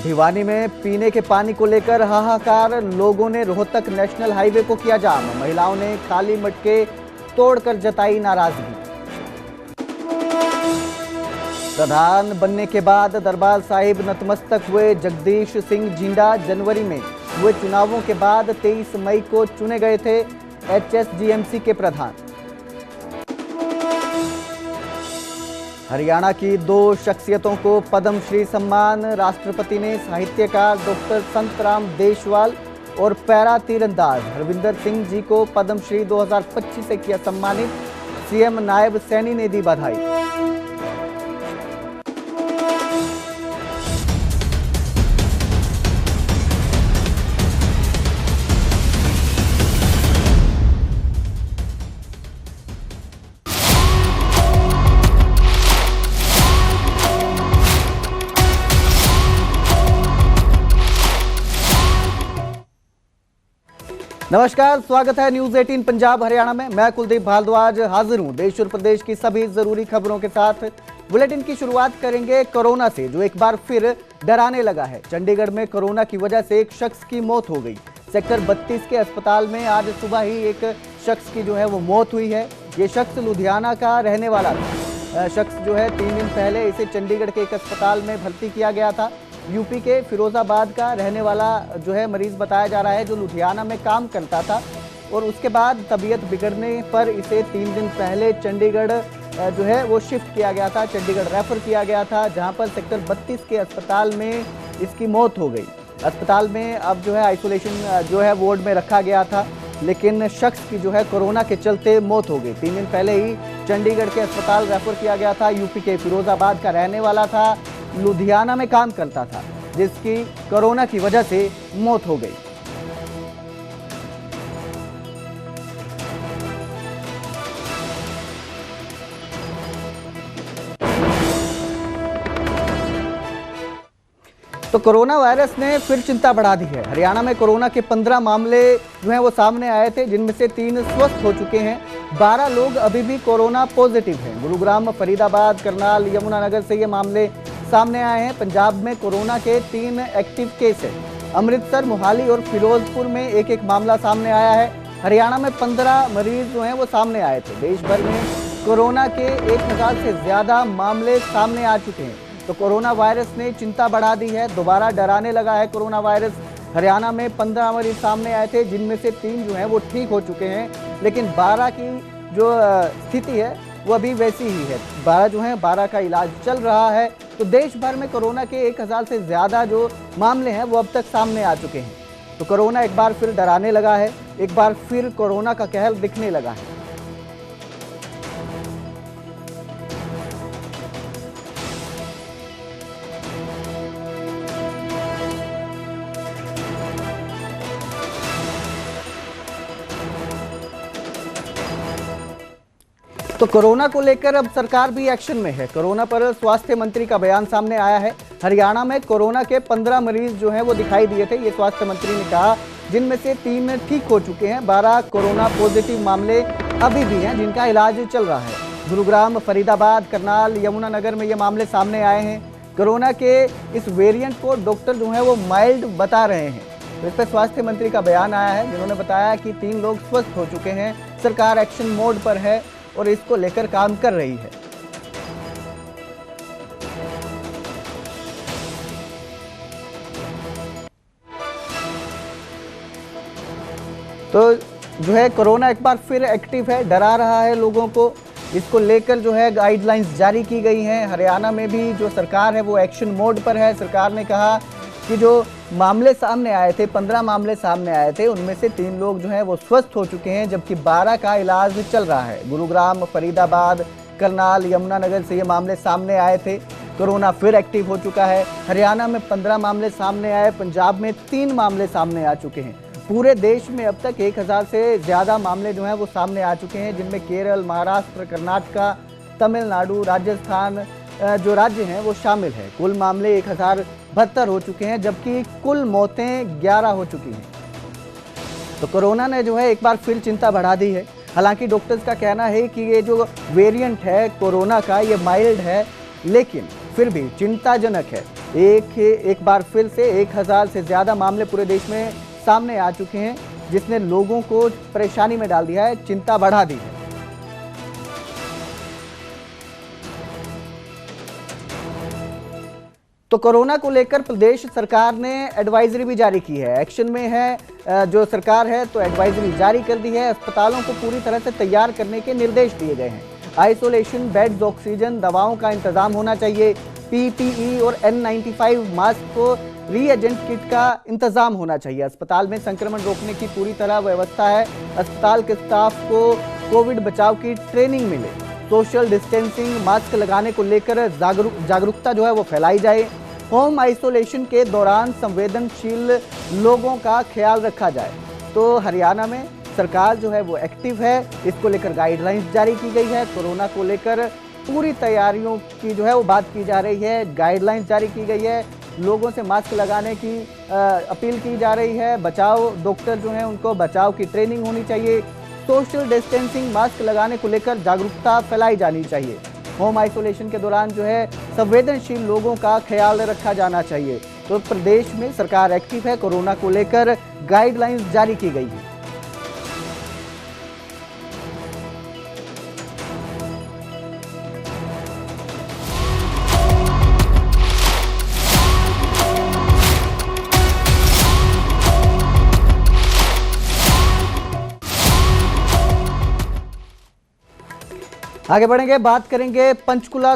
भिवानी में पीने के पानी को लेकर हाहाकार, लोगों ने रोहतक नेशनल हाईवे को किया जाम। महिलाओं ने खाली मटके तोड़कर जताई नाराजगी। प्रधान बनने के बाद दरबार साहिब नतमस्तक हुए जगदीश सिंह जिंदा। जनवरी में हुए चुनावों के बाद 23 मई को चुने गए थे एचएसजीएमसी के प्रधान। हरियाणा की 2 शख्सियतों को पद्मश्री सम्मान। राष्ट्रपति ने साहित्यकार डॉक्टर संतराम देशवाल और पैरा तीरंदाज हरविंदर सिंह जी को पद्मश्री 2025 से किया सम्मानित। सीएम नायब सैनी ने दी बधाई। नमस्कार, स्वागत है न्यूज 18 पंजाब हरियाणा में। मैं कुलदीप भारद्वाज हाजिर हूं देश और प्रदेश की सभी जरूरी खबरों के साथ। बुलेटिन की शुरुआत करेंगे कोरोना से, जो एक बार फिर डराने लगा है। चंडीगढ़ में कोरोना की वजह से एक शख्स की मौत हो गई। सेक्टर 32 के अस्पताल में आज सुबह ही एक शख्स की जो है वो मौत हुई है। ये शख्स लुधियाना का रहने वाला था। शख्स जो है 3 दिन पहले इसे चंडीगढ़ के एक अस्पताल में भर्ती किया गया था। यूपी के फिरोजाबाद का रहने वाला जो है मरीज बताया जा रहा है, जो लुधियाना में काम करता था और उसके बाद तबीयत बिगड़ने पर इसे 3 दिन पहले चंडीगढ़ जो है वो शिफ्ट किया गया था, चंडीगढ़ रेफर किया गया था, जहां पर सेक्टर 32 के अस्पताल में इसकी मौत हो गई। अस्पताल में अब जो है आइसोलेशन जो है वार्ड में रखा गया था, लेकिन शख्स की जो है कोरोना के चलते मौत हो गई। 3 दिन पहले ही चंडीगढ़ के अस्पताल रेफर किया गया था। यूपी के फिरोजाबाद का रहने वाला था, लुधियाना में काम करता था, जिसकी कोरोना की वजह से मौत हो गई। तो कोरोना वायरस ने फिर चिंता बढ़ा दी है। हरियाणा में कोरोना के 15 मामले जो हैं वो सामने आए थे, जिनमें से 3 स्वस्थ हो चुके हैं। 12 लोग अभी भी कोरोना पॉजिटिव हैं। गुरुग्राम, फरीदाबाद, करनाल, यमुनानगर से ये मामले सामने आए हैं। पंजाब में कोरोना के 3 एक्टिव केस हैं। अमृतसर, मोहाली और फिरोजपुर में एक एक मामला सामने आया है। हरियाणा में 15 मरीज जो हैं वो सामने आए थे। देश भर में कोरोना के 1000 से ज्यादा मामले सामने आ चुके हैं। तो कोरोना वायरस ने चिंता बढ़ा दी है, दोबारा डराने लगा है कोरोना वायरस। हरियाणा में 15 मरीज सामने आए थे, जिनमें से 3 जो हैं वो ठीक हो चुके हैं, लेकिन 12 की जो स्थिति है वो अभी वैसी ही है। 12 जो हैं 12 का इलाज चल रहा है। तो देश भर में कोरोना के 1000 से ज़्यादा जो मामले हैं वो अब तक सामने आ चुके हैं। तो कोरोना एक बार फिर डराने लगा है, एक बार फिर कोरोना का कहर दिखने लगा है। तो कोरोना को लेकर अब सरकार भी एक्शन में है। कोरोना पर स्वास्थ्य मंत्री का बयान सामने आया है। हरियाणा में कोरोना के 15 मरीज जो हैं वो दिखाई दिए थे, ये स्वास्थ्य मंत्री ने कहा, जिनमें से 3 ठीक हो चुके हैं। 12 कोरोना पॉजिटिव मामले अभी भी हैं, जिनका इलाज चल रहा है। गुरुग्राम, फरीदाबाद, करनाल, यमुनानगर में ये मामले सामने आए हैं। कोरोना के इस वेरिएंट को डॉक्टर जो है वो माइल्ड बता रहे हैं। तो इस पर स्वास्थ्य मंत्री का बयान आया है, जिन्होंने बताया कि 3 लोग स्वस्थ हो चुके हैं। सरकार एक्शन मोड पर है और इसको लेकर काम कर रही है। तो जो है कोरोना एक बार फिर एक्टिव है, डरा रहा है लोगों को। इसको लेकर जो है गाइडलाइंस जारी की गई हैं। हरियाणा में भी जो सरकार है वो एक्शन मोड पर है। सरकार ने कहा कि जो मामले सामने आए थे, 15 मामले सामने आए थे, उनमें से 3 लोग जो हैं वो स्वस्थ हो चुके हैं, जबकि 12 का इलाज चल रहा है। गुरुग्राम, फरीदाबाद, करनाल, यमुनानगर से ये मामले सामने आए थे। कोरोना फिर एक्टिव हो चुका है। हरियाणा में 15 मामले सामने आए, पंजाब में 3 मामले सामने आ चुके हैं। पूरे देश में अब तक 1000 से ज़्यादा मामले जो हैं वो सामने आ चुके हैं, जिनमें केरल, महाराष्ट्र, कर्नाटका, तमिलनाडु, राजस्थान जो राज्य हैं वो शामिल है। कुल मामले 1072 हो चुके हैं, जबकि कुल मौतें 11 हो चुकी हैं। तो कोरोना ने जो है एक बार फिर चिंता बढ़ा दी है। हालांकि डॉक्टर्स का कहना है कि ये जो वेरिएंट है कोरोना का, ये माइल्ड है, लेकिन फिर भी चिंताजनक है। एक बार फिर से 1000 से ज्यादा मामले पूरे देश में सामने आ चुके हैं, जिसने लोगों को परेशानी में डाल दिया है, चिंता बढ़ा दी है। तो कोरोना को लेकर प्रदेश सरकार ने एडवाइजरी भी जारी की है। एक्शन में है जो सरकार है, तो एडवाइजरी जारी कर दी है। अस्पतालों को पूरी तरह से तैयार करने के निर्देश दिए गए हैं। आइसोलेशन बेड्स, ऑक्सीजन, दवाओं का इंतजाम होना चाहिए। पीपीई और N95 मास्क को रीएजेंट किट का इंतजाम होना चाहिए। अस्पताल में संक्रमण रोकने की पूरी तरह व्यवस्था है। अस्पताल के स्टाफ को कोविड बचाव की ट्रेनिंग मिले। सोशल डिस्टेंसिंग, मास्क लगाने को लेकर जागरूकता जो है वो फैलाई जाए। होम आइसोलेशन के दौरान संवेदनशील लोगों का ख्याल रखा जाए। तो हरियाणा में सरकार जो है वो एक्टिव है, इसको लेकर गाइडलाइंस जारी की गई है। कोरोना को लेकर पूरी तैयारियों की जो है वो बात की जा रही है, गाइडलाइंस जारी की गई है। लोगों से मास्क लगाने की अपील की जा रही है। बचाव, डॉक्टर जो हैं उनको बचाव की ट्रेनिंग होनी चाहिए। सोशल डिस्टेंसिंग, मास्क लगाने को लेकर जागरूकता फैलाई जानी चाहिए। होम आइसोलेशन के दौरान जो है संवेदनशील लोगों का ख्याल रखा जाना चाहिए। तो प्रदेश में सरकार एक्टिव है, कोरोना को लेकर गाइडलाइंस जारी की गई है। आगे बढ़ेंगे, बात करेंगे पंचकुला।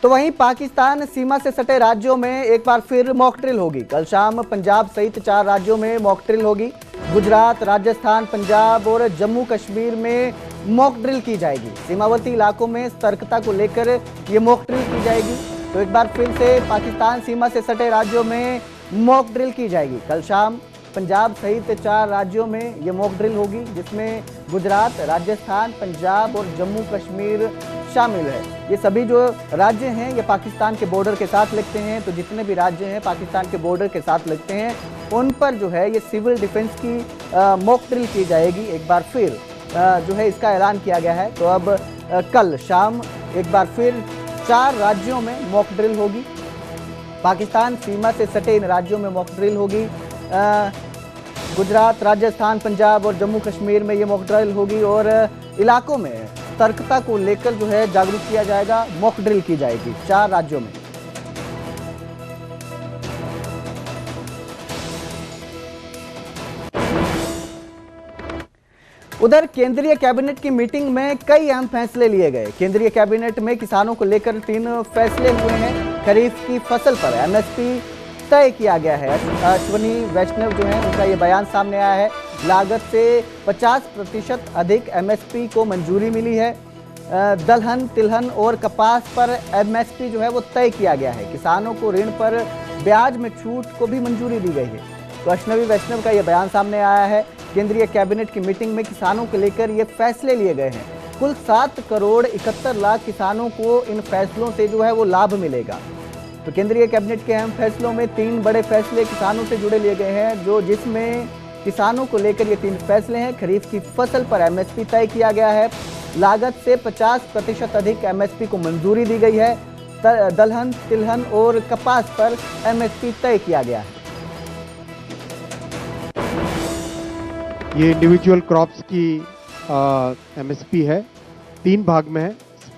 तो वहीं पाकिस्तान सीमा से सटे राज्यों में एक बार फिर मॉक ड्रिल होगी। कल शाम पंजाब सहित 4 राज्यों में मॉक ड्रिल होगी। गुजरात, राजस्थान, पंजाब और जम्मू कश्मीर में मॉक ड्रिल की जाएगी। सीमावर्ती इलाकों में सतर्कता को लेकर ये मॉक ड्रिल की जाएगी। तो एक बार फिर से पाकिस्तान सीमा से सटे राज्यों में मॉक ड्रिल की जाएगी। कल शाम पंजाब सहित 4 राज्यों में ये मॉक ड्रिल होगी, जिसमें गुजरात, राजस्थान, पंजाब और जम्मू कश्मीर शामिल है। ये सभी जो राज्य हैं ये पाकिस्तान के बॉर्डर के साथ लगते हैं। तो जितने भी राज्य हैं पाकिस्तान के बॉर्डर के साथ लगते हैं, उन पर जो है ये सिविल डिफेंस की मॉक ड्रिल की जाएगी। एक बार फिर जो है इसका ऐलान किया गया है। तो अब कल शाम एक बार फिर 4 राज्यों में मॉक ड्रिल होगी। पाकिस्तान सीमा से सटे इन राज्यों में मॉक ड्रिल होगी। गुजरात, राजस्थान, पंजाब और जम्मू कश्मीर में ये मॉक ड्रिल होगी और इलाकों में सतर्कता को लेकर जो है जागरूक किया जाएगा। मॉक ड्रिल की जाएगी 4 राज्यों में। उधर केंद्रीय कैबिनेट की मीटिंग में कई अहम फैसले लिए गए। केंद्रीय कैबिनेट में किसानों को लेकर 3 फैसले हुए हैं। खरीफ की फसल पर एमएसपी तय किया गया है। अश्विनी वैष्णव जो है उनका ये बयान सामने आया है। लागत से 50% अधिक एमएसपी को मंजूरी मिली है। दलहन, तिलहन और कपास पर एमएसपी जो है वो तय किया गया है। किसानों को ऋण पर ब्याज में छूट को भी मंजूरी दी गई है। तो अश्विनी वैष्णव का ये बयान सामने आया है। केंद्रीय कैबिनेट की मीटिंग में किसानों को लेकर ये फैसले लिए गए हैं। कुल 7 करोड़ 71 लाख किसानों को इन फैसलों से जो है वो लाभ मिलेगा। तो केंद्रीय कैबिनेट के अहम फैसलों में 3 बड़े फैसले किसानों से जुड़े लिए गए हैं, जिसमें किसानों को लेकर ये 3 फैसले हैं। खरीफ की फसल पर एमएसपी तय किया गया है। लागत से 50% अधिक एमएसपी को मंजूरी दी गई है। दलहन, तिलहन और कपास पर एमएसपी तय किया गया है। ये इंडिविजुअल क्रॉप्स की एमएसपी है। 3 भाग में है।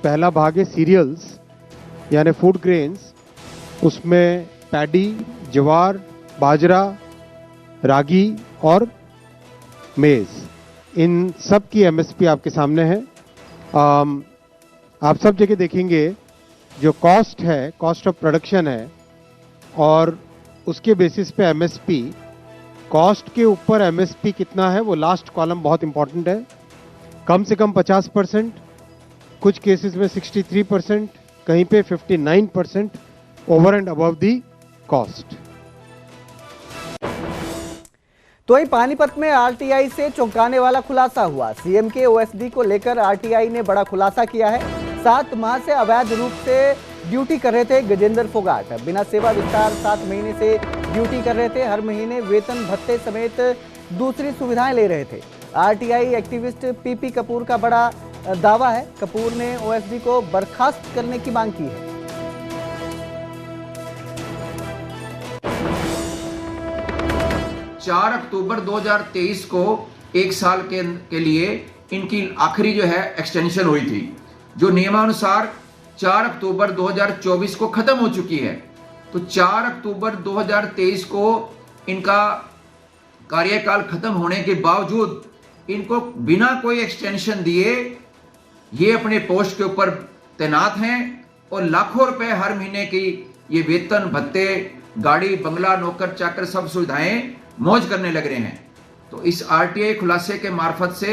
पहला भाग है सीरियल्स यानी फूड ग्रेन्स, उसमें पैडी, ज्वार, बाजरा, रागी और मेज, इन सब की एमएसपी आपके सामने है। आप सब जगह देखेंगे जो कॉस्ट है, कॉस्ट ऑफ प्रोडक्शन है और उसके बेसिस पे एमएसपी, कॉस्ट के ऊपर एमएसपी कितना है वो लास्ट कॉलम बहुत इंपॉर्टेंट है। कम से कम 50%, कुछ केसेस में 63%, कहीं पे 59% over and above the cost. तो वही पानीपत में आरटीआई से चौंकाने वाला खुलासा हुआ। सीएम के ओएसडी को लेकर आरटीआई ने बड़ा खुलासा किया है। 7 माह से अवैध रूप से ड्यूटी कर रहे थे गजेंद्र फोगाट। बिना सेवा विस्तार 7 महीने से ड्यूटी कर रहे थे। हर महीने वेतन भत्ते समेत दूसरी सुविधाएं ले रहे थे। आरटीआई एक्टिविस्ट पीपी कपूर का बड़ा दावा है। कपूर ने ओएसडी को बर्खास्त करने की मांग की है। 4 अक्टूबर 2023 को 1 साल के लिए इनकी आखिरी जो है एक्सटेंशन हुई थी, जो नियमानुसार 4 अक्टूबर 2024 को ख़त्म हो चुकी है। तो 4 अक्टूबर 2023 को इनका कार्यकाल खत्म होने के बावजूद इनको बिना कोई एक्सटेंशन दिए ये अपने पोस्ट के ऊपर तैनात हैं और लाखों रुपए हर महीने की ये वेतन भत्ते, गाड़ी, बंगला, नौकर चाकर सब सुविधाएं मौज करने लग रहे हैं। तो इस आरटीआई खुलासे के मार्फत से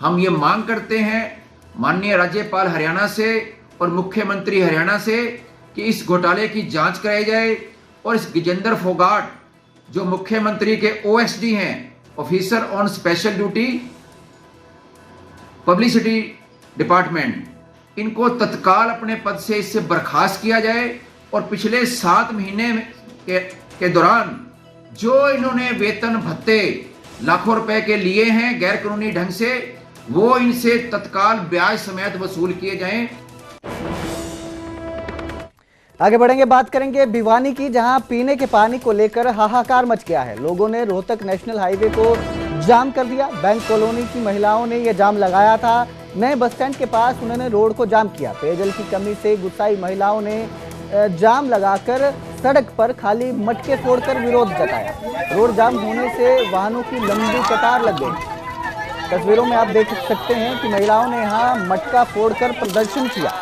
हम ये मांग करते हैं माननीय राज्यपाल हरियाणा से और मुख्यमंत्री हरियाणा से कि इस घोटाले की जांच कराई जाए और इस गजेंद्र फोगाट जो मुख्यमंत्री के ओएसडी हैं, officer on special duty publicity department, इनको तत्काल अपने पद से इससे बर्खास्त किया जाए और पिछले 7 महीने के दौरान जो इन्होंने वेतन भत्ते लाखों रुपए के लिए हैं गैर कानूनी ढंग से, वो इनसे तत्काल ब्याज समेत वसूल किए जाएं। आगे बढ़ेंगे, बात करेंगे भिवानी की, जहां पीने के पानी को लेकर हाहाकार मच गया है। लोगों ने रोहतक नेशनल हाईवे को जाम कर दिया। बैंक कॉलोनी की महिलाओं ने यह जाम लगाया था। नए बस स्टैंड के पास उन्होंने रोड को जाम किया। पेयजल की कमी से गुस्साई महिलाओं ने जाम लगाकर सड़क पर खाली मटके फोड़कर विरोध जताया। रोड जाम होने से वाहनों की लंबी कतार लग गई। तस्वीरों में आप देख सकते हैं कि महिलाओं ने यहाँ मटका फोड़कर प्रदर्शन किया।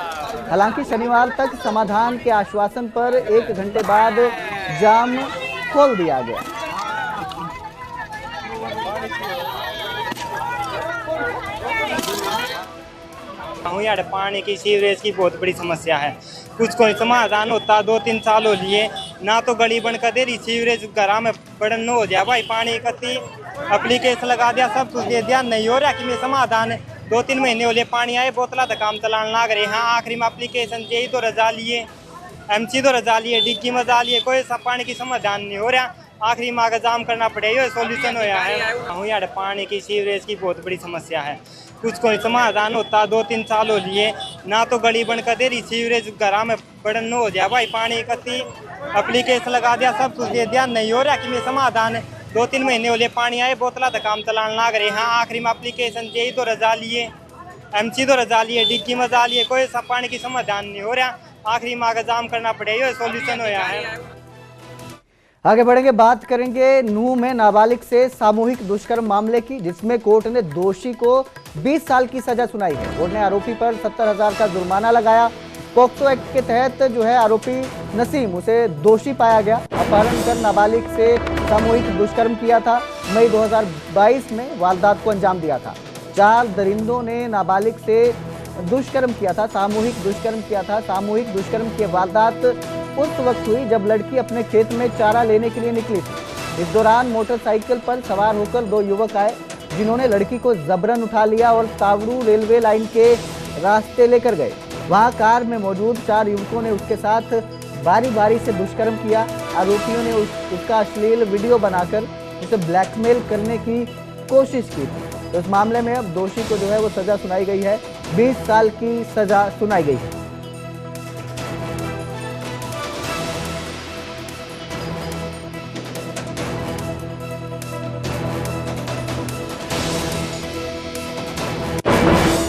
हालांकि शनिवार तक समाधान के आश्वासन पर 1 घंटे बाद जाम खोल दिया गया। यार पानी की, सीवरेज की बहुत बड़ी समस्या है। कुछ कोई समाधान होता 2-3 साल हो लिए ना, तो गली बनकर दे रही, सीवरेज घर में बड़न न हो जाए भाई। पानी कती एप्लीकेशन लगा दिया, सब कुछ दे दिया, नहीं हो रहा कि मैं समाधान 2-3 महीने हो लिए पानी आए, बोतला तो काम चलाने लग रहे। हाँ, आखिरी में एप्लीकेशन दे तो रजा लिए, एमसी तो रजा लिए, डिग्गी मजा लिए, कोई सब पानी की समाधान नहीं हो रहा। आखिरी में आगे जाम करना पड़ेगा, सोल्यूशन होया है। यार पानी की, सीवरेज की बहुत बड़ी समस्या है। कुछ कोई समाधान होता 2-3 साल हो लिए ना, तो गली बनकर दे रही, सीवरेज घर में बड़न न हो जाए भाई। पानी कती एप्लीकेशन लगा दिया, सब कुछ दे दिया, नहीं हो रहा कि मैं समाधान 2-3 महीने हो लिए पानी आए, बोतला तो काम चलाने लग रहे। हाँ, आखिरी में एप्लीकेशन दे तो रजा लिए, एमसी तो रजा लिए, डिग्गी मजा लिए, कोई सब पानी की समाधान नहीं हो रहा। आखिरी में आगे जाम करना पड़ेगा, सोल्यूशन होया है। आगे बढ़ेंगे, बात करेंगे नूह में नाबालिग से सामूहिक दुष्कर्म मामले की, जिसमें कोर्ट ने दोषी को 20 साल की सजा सुनाई है। कोर्ट ने आरोपी पर 70,000 का जुर्माना लगाया। पॉक्सो एक्ट के तहत जो है आरोपी नसीम, उसे दोषी पाया गया। अपहरण कर नाबालिग से सामूहिक दुष्कर्म किया था। मई 2022 में वारदात को अंजाम दिया था। 4 दरिंदों ने नाबालिग से दुष्कर्म किया था, सामूहिक दुष्कर्म किया था। सामूहिक दुष्कर्म की वारदात उस वक्त हुई जब लड़की अपने खेत में चारा लेने के लिए निकली थी। इस दौरान मोटरसाइकिल पर सवार होकर 2 युवक आए, जिन्होंने लड़की को जबरन उठा लिया और तावड़ू रेलवे लाइन के रास्ते लेकर गए। वहां कार में मौजूद 4 युवकों ने उसके साथ बारी बारी से दुष्कर्म किया। आरोपियों ने उसका अश्लील वीडियो बनाकर उसे ब्लैकमेल करने की कोशिश की थी। तो इस मामले में अब दोषी को जो है वो सजा सुनाई गई है, 20 साल की सजा सुनाई गई है।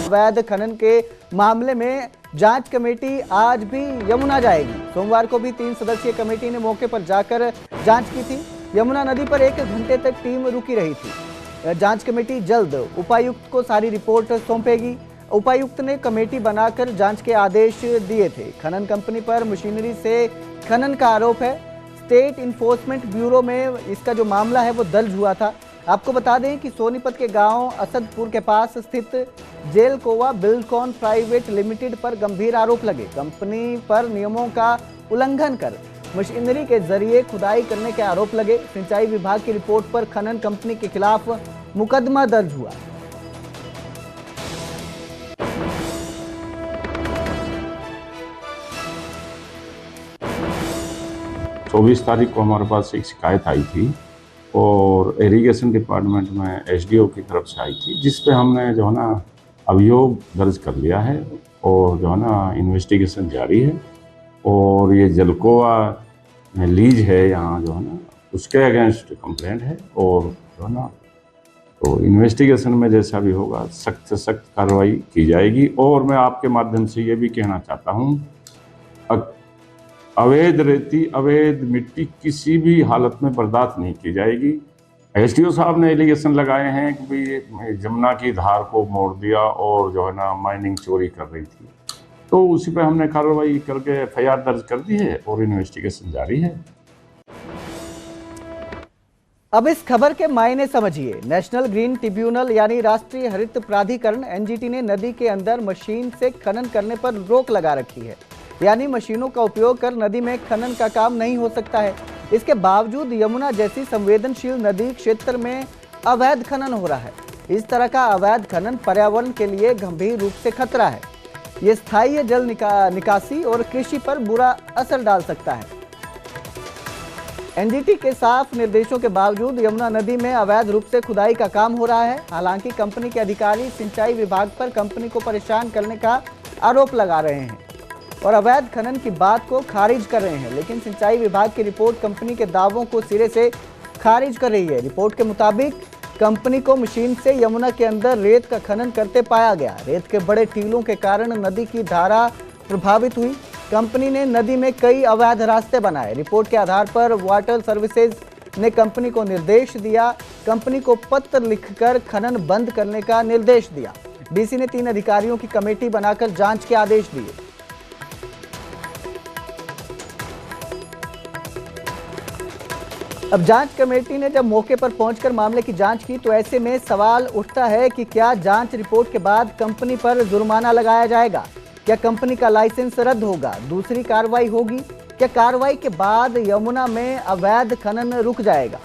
अवैध खनन के मामले में जांच कमेटी आज भी यमुना जाएगी। सोमवार को भी 3 सदस्यीय कमेटी ने मौके पर जाकर जांच की थी। यमुना नदी पर 1 घंटे तक टीम रुकी रही थी। जांच कमेटी जल्द उपायुक्त को सारी रिपोर्ट सौंपेगी। उपायुक्त ने कमेटी बनाकर जांच के आदेश दिए थे। खनन कंपनी पर मशीनरी से खनन का आरोप है। स्टेट इन्फोर्समेंट ब्यूरो में इसका जो मामला है वो दर्ज हुआ था। आपको बता दें कि सोनीपत के गांव असदपुर के पास स्थित जेलकोवा बिल्डकॉन प्राइवेट लिमिटेड पर गंभीर आरोप लगे। कंपनी पर नियमों का उल्लंघन कर मशीनरी के जरिए खुदाई करने के आरोप लगे। सिंचाई विभाग की रिपोर्ट पर खनन कंपनी के खिलाफ मुकदमा दर्ज हुआ। चौबीस तारीख को हमारे पास एक शिकायत आई थी और इरिगेशन डिपार्टमेंट में एसडीओ की तरफ से आई थी, जिस पे हमने जो है ना अभियोग दर्ज कर लिया है और जो है ना इन्वेस्टिगेशन जारी है। और ये जलकोवा लीज है यहाँ जो है ना उसके अगेंस्ट कंप्लेंट है और जो है ना तो इन्वेस्टिगेशन में जैसा भी होगा सख्त से सख्त कार्रवाई की जाएगी। और मैं आपके माध्यम से ये भी कहना चाहता हूँ, अवैध रेती, अवैध मिट्टी किसी भी हालत में बर्दाश्त नहीं की जाएगी। एसडीओ साहब ने एलिगेशन लगाए हैं कि भाई जमुना की धार को मोड़ दिया और जो है ना माइनिंग चोरी कर रही थी, तो उसी पे हमने कार्रवाई करके एफआईआर दर्ज कर दी है और इन्वेस्टिगेशन जारी है। अब इस खबर के मायने समझिए। नेशनल ग्रीन ट्रिब्यूनल यानी राष्ट्रीय हरित प्राधिकरण एनजीटी ने नदी के अंदर मशीन से खनन करने पर रोक लगा रखी है, यानी मशीनों का उपयोग कर नदी में खनन का काम नहीं हो सकता है। इसके बावजूद यमुना जैसी संवेदनशील नदी क्षेत्र में अवैध खनन हो रहा है। इस तरह का अवैध खनन पर्यावरण के लिए गंभीर रूप से खतरा है। ये स्थायी जल निकासी और कृषि पर बुरा असर डाल सकता है। एनजीटी के साफ निर्देशों के बावजूद यमुना नदी में अवैध रूप से खुदाई का काम हो रहा है। हालांकि कंपनी के अधिकारी सिंचाई विभाग पर कंपनी को परेशान करने का आरोप लगा रहे हैं और अवैध खनन की बात को खारिज कर रहे हैं, लेकिन सिंचाई विभाग की रिपोर्ट कंपनी के दावों को सिरे से खारिज कर रही है। रिपोर्ट के मुताबिक कंपनी को मशीन से यमुना के अंदर रेत का खनन करते पाया गया। रेत के बड़े टीलों के कारण नदी की धारा प्रभावित हुई। कंपनी ने नदी में कई अवैध रास्ते बनाए। रिपोर्ट के आधार पर वाटर सर्विसेज ने कंपनी को निर्देश दिया। कंपनी को पत्र लिखकर खनन बंद करने का निर्देश दिया। डीसी ने 3 अधिकारियों की कमेटी बनाकर जांच के आदेश दिए। अब जांच कमेटी ने जब मौके पर पहुंचकर मामले की जांच की तो ऐसे में सवाल उठता है कि क्या जांच रिपोर्ट के बाद कंपनी पर जुर्माना लगाया जाएगा? क्या कंपनी का लाइसेंस रद्द होगा? दूसरी कार्रवाई होगी? क्या कार्रवाई के बाद यमुना में अवैध खनन रुक जाएगा?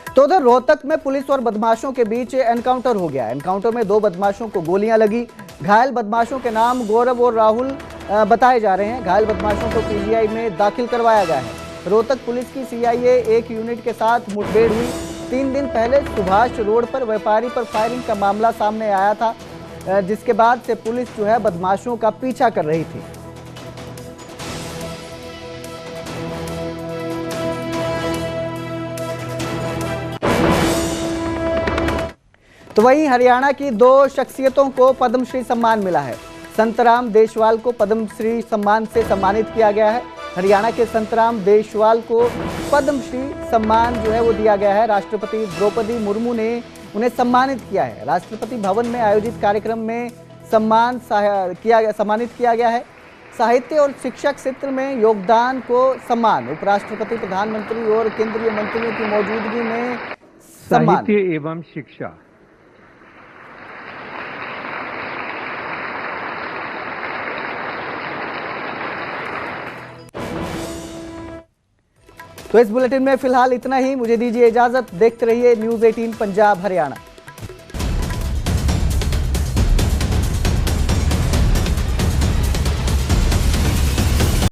तो उधर रोहतक में पुलिस और बदमाशों के बीच एनकाउंटर हो गया। एनकाउंटर में 2 बदमाशों को गोलियां लगी। घायल बदमाशों के नाम गौरव और राहुल बताए जा रहे हैं। घायल बदमाशों को पीजीआई में दाखिल करवाया गया है। रोहतक पुलिस की सीआईए 1 यूनिट के साथ मुठभेड़ हुई। 3 दिन पहले सुभाष रोड पर व्यापारी पर फायरिंग का मामला सामने आया था, जिसके बाद से पुलिस जो है बदमाशों का पीछा कर रही थी। तो वहीं हरियाणा की 2 शख्सियतों को पद्मश्री सम्मान मिला है। संतराम देशवाल को पद्मश्री सम्मान से सम्मानित किया गया है। हरियाणा के संतराम देशवाल को पद्मश्री सम्मान जो है वो दिया गया है। राष्ट्रपति द्रौपदी मुर्मू ने उन्हें सम्मानित किया है। राष्ट्रपति भवन में आयोजित कार्यक्रम में सम्मानित किया गया है। साहित्य और शिक्षा क्षेत्र में योगदान को सम्मान उपराष्ट्रपति, प्रधानमंत्री और केंद्रीय मंत्रियों की मौजूदगी में सम्मान। साहित्य एवं शिक्षा तो इस बुलेटिन में फिलहाल इतना ही। मुझे दीजिए इजाजत। देखते रहिए न्यूज़ 18 पंजाब हरियाणा।